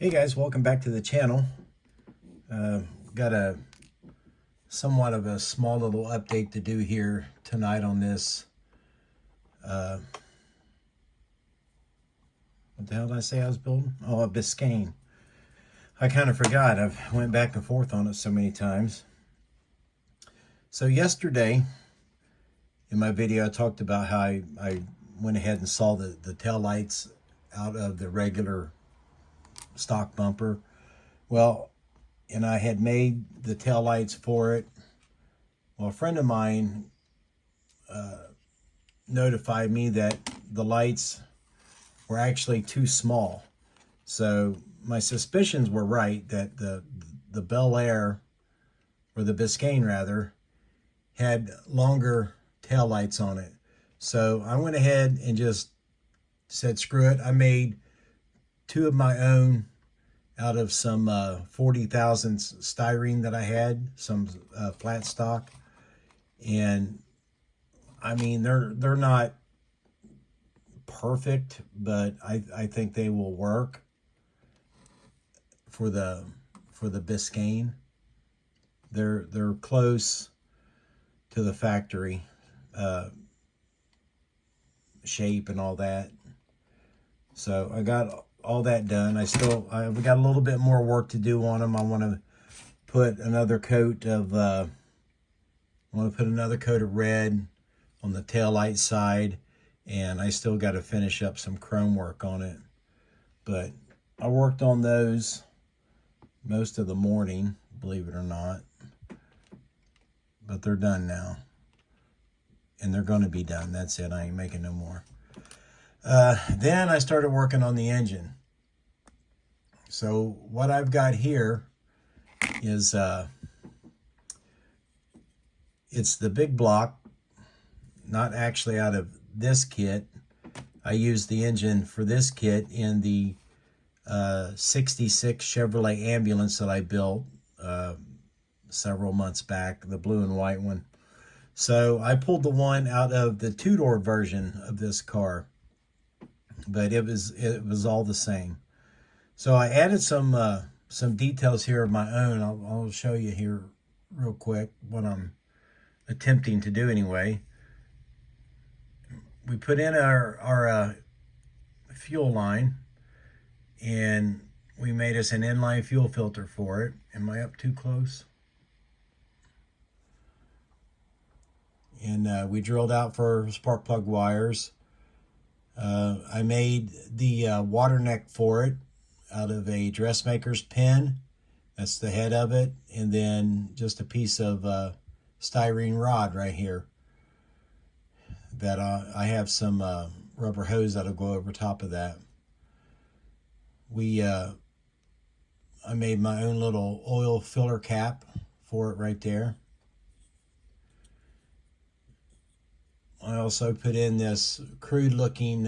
Hey guys, welcome back to the channel. Got a somewhat of a small little update to do here tonight on this. What the hell did I say I was building? Oh, a Biscayne. I kind of forgot. I've went back and forth on it so many times. So yesterday in my video, I talked about how I went ahead and saw the tail lights out of the regular stock bumper. Well, and I had made the tail lights for it. Well, a friend of mine notified me that the lights were actually too small. So my suspicions were right that the Bel Air, or the Biscayne rather, had longer tail lights on it. So I went ahead and just said, screw it. I made two of my own out of some 40 thousandths styrene that I had, some flat stock. And I mean, they're not perfect, but I think they will work for the Biscayne. They're close to the factory shape and all that. So I got all that done. I've got a little bit more work to do on them. I want to put another coat of red on the taillight side, and I still got to finish up some chrome work on it. But I worked on those most of the morning, believe it or not. But they're done now. And they're going to be done. That's it. I ain't making no more. Then I started working on the engine. So what I've got here is it's the big block, not actually out of this kit. I used the engine for this kit in the 66 Chevrolet ambulance that I built several months back, the blue and white one. So I pulled the one out of the two-door version of this car, but it was all the same. So I added some details here of my own. I'll show you here real quick what I'm attempting to do anyway. We put in our fuel line, and we made us an inline fuel filter for it. Am I up too close? And we drilled out for spark plug wires. I made the water neck for it out of a dressmaker's pin. That's the head of it. And then just a piece of styrene rod right here that I have some rubber hose that'll go over top of that. I made my own little oil filler cap for it right there. I also put in this crude looking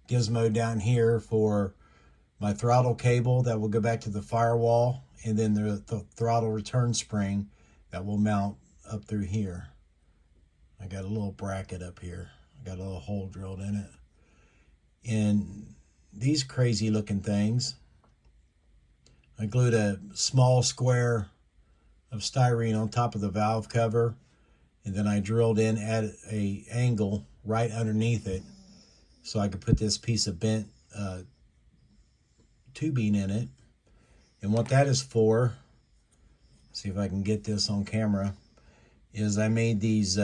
gizmo down here for my throttle cable that will go back to the firewall, and then the throttle return spring that will mount up through here. I got a little bracket up here. I got a little hole drilled in it. And these crazy looking things, I glued a small square of styrene on top of the valve cover, and then I drilled in at an angle right underneath it so I could put this piece of bent tubing in it. And what that is for, see if I can get this on camera, is I made these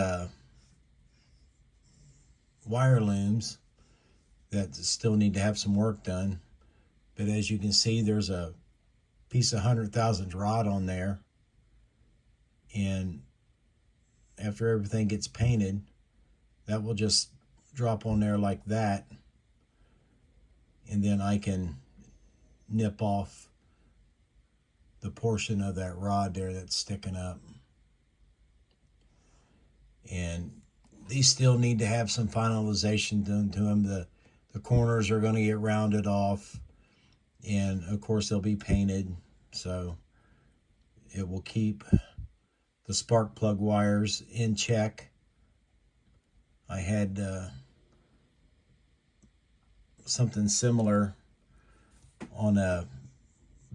wire looms that still need to have some work done. But as you can see, there's a piece of 100,000 rod on there. And after everything gets painted, that will just drop on there like that. And then I can nip off the portion of that rod there that's sticking up. And these still need to have some finalization done to them. The corners are going to get rounded off, and of course they'll be painted, so it will keep the spark plug wires in check. I had something similar on a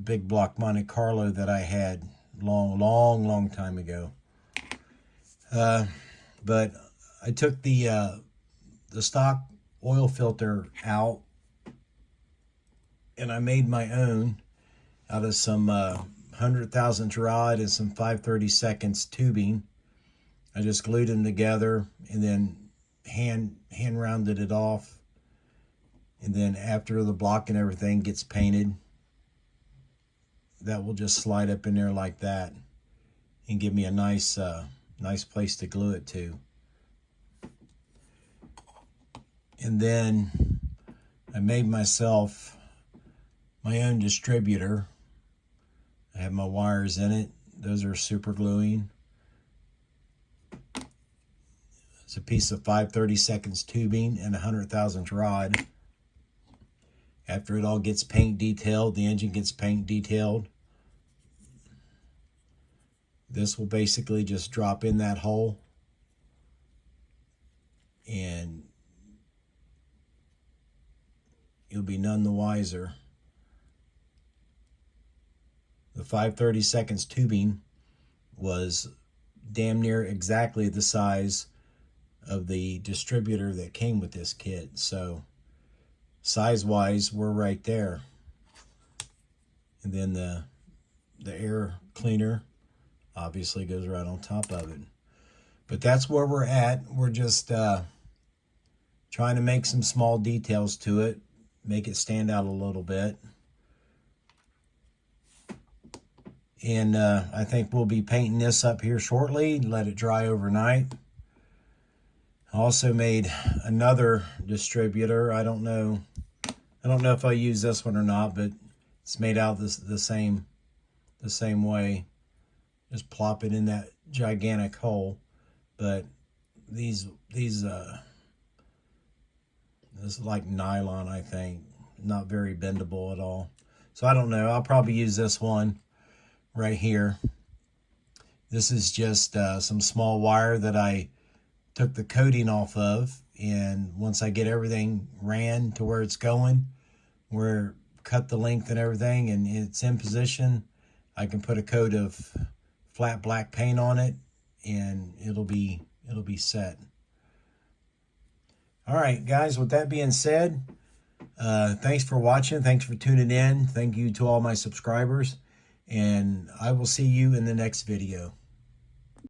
big block Monte Carlo that I had long time ago. But I took the stock oil filter out, and I made my own out of some 100,000 rod and some 5/32 tubing. I just glued them together and then hand rounded it off. And then after the block and everything gets painted, that will just slide up in there like that and give me a nice place to glue it to. And then I made myself my own distributor. I have my wires in it. Those are super gluing. It's a piece of 5/32 tubing and 100,000 rod. After it all gets paint detailed, the engine gets paint detailed, this will basically just drop in that hole, and you'll be none the wiser. The 5/32 tubing was damn near exactly the size of the distributor that came with this kit. So size-wise, we're right there. And then the air cleaner obviously goes right on top of it. But that's where we're at. We're just trying to make some small details to it, make it stand out a little bit. And I think we'll be painting this up here shortly, let it dry overnight. I also made another distributor. I don't know if I use this one or not, but it's made out the same way. Just plop it in that gigantic hole. But this is like nylon, I think. Not very bendable at all. So I don't know. I'll probably use this one right here. This is just some small wire that I took the coating off of, and once I get everything ran to where it's going, where cut the length and everything, and it's in position, I can put a coat of flat black paint on it, and it'll be set. All right, guys, with that being said, thanks for watching. Thanks for tuning in. Thank you to all my subscribers, and I will see you in the next video.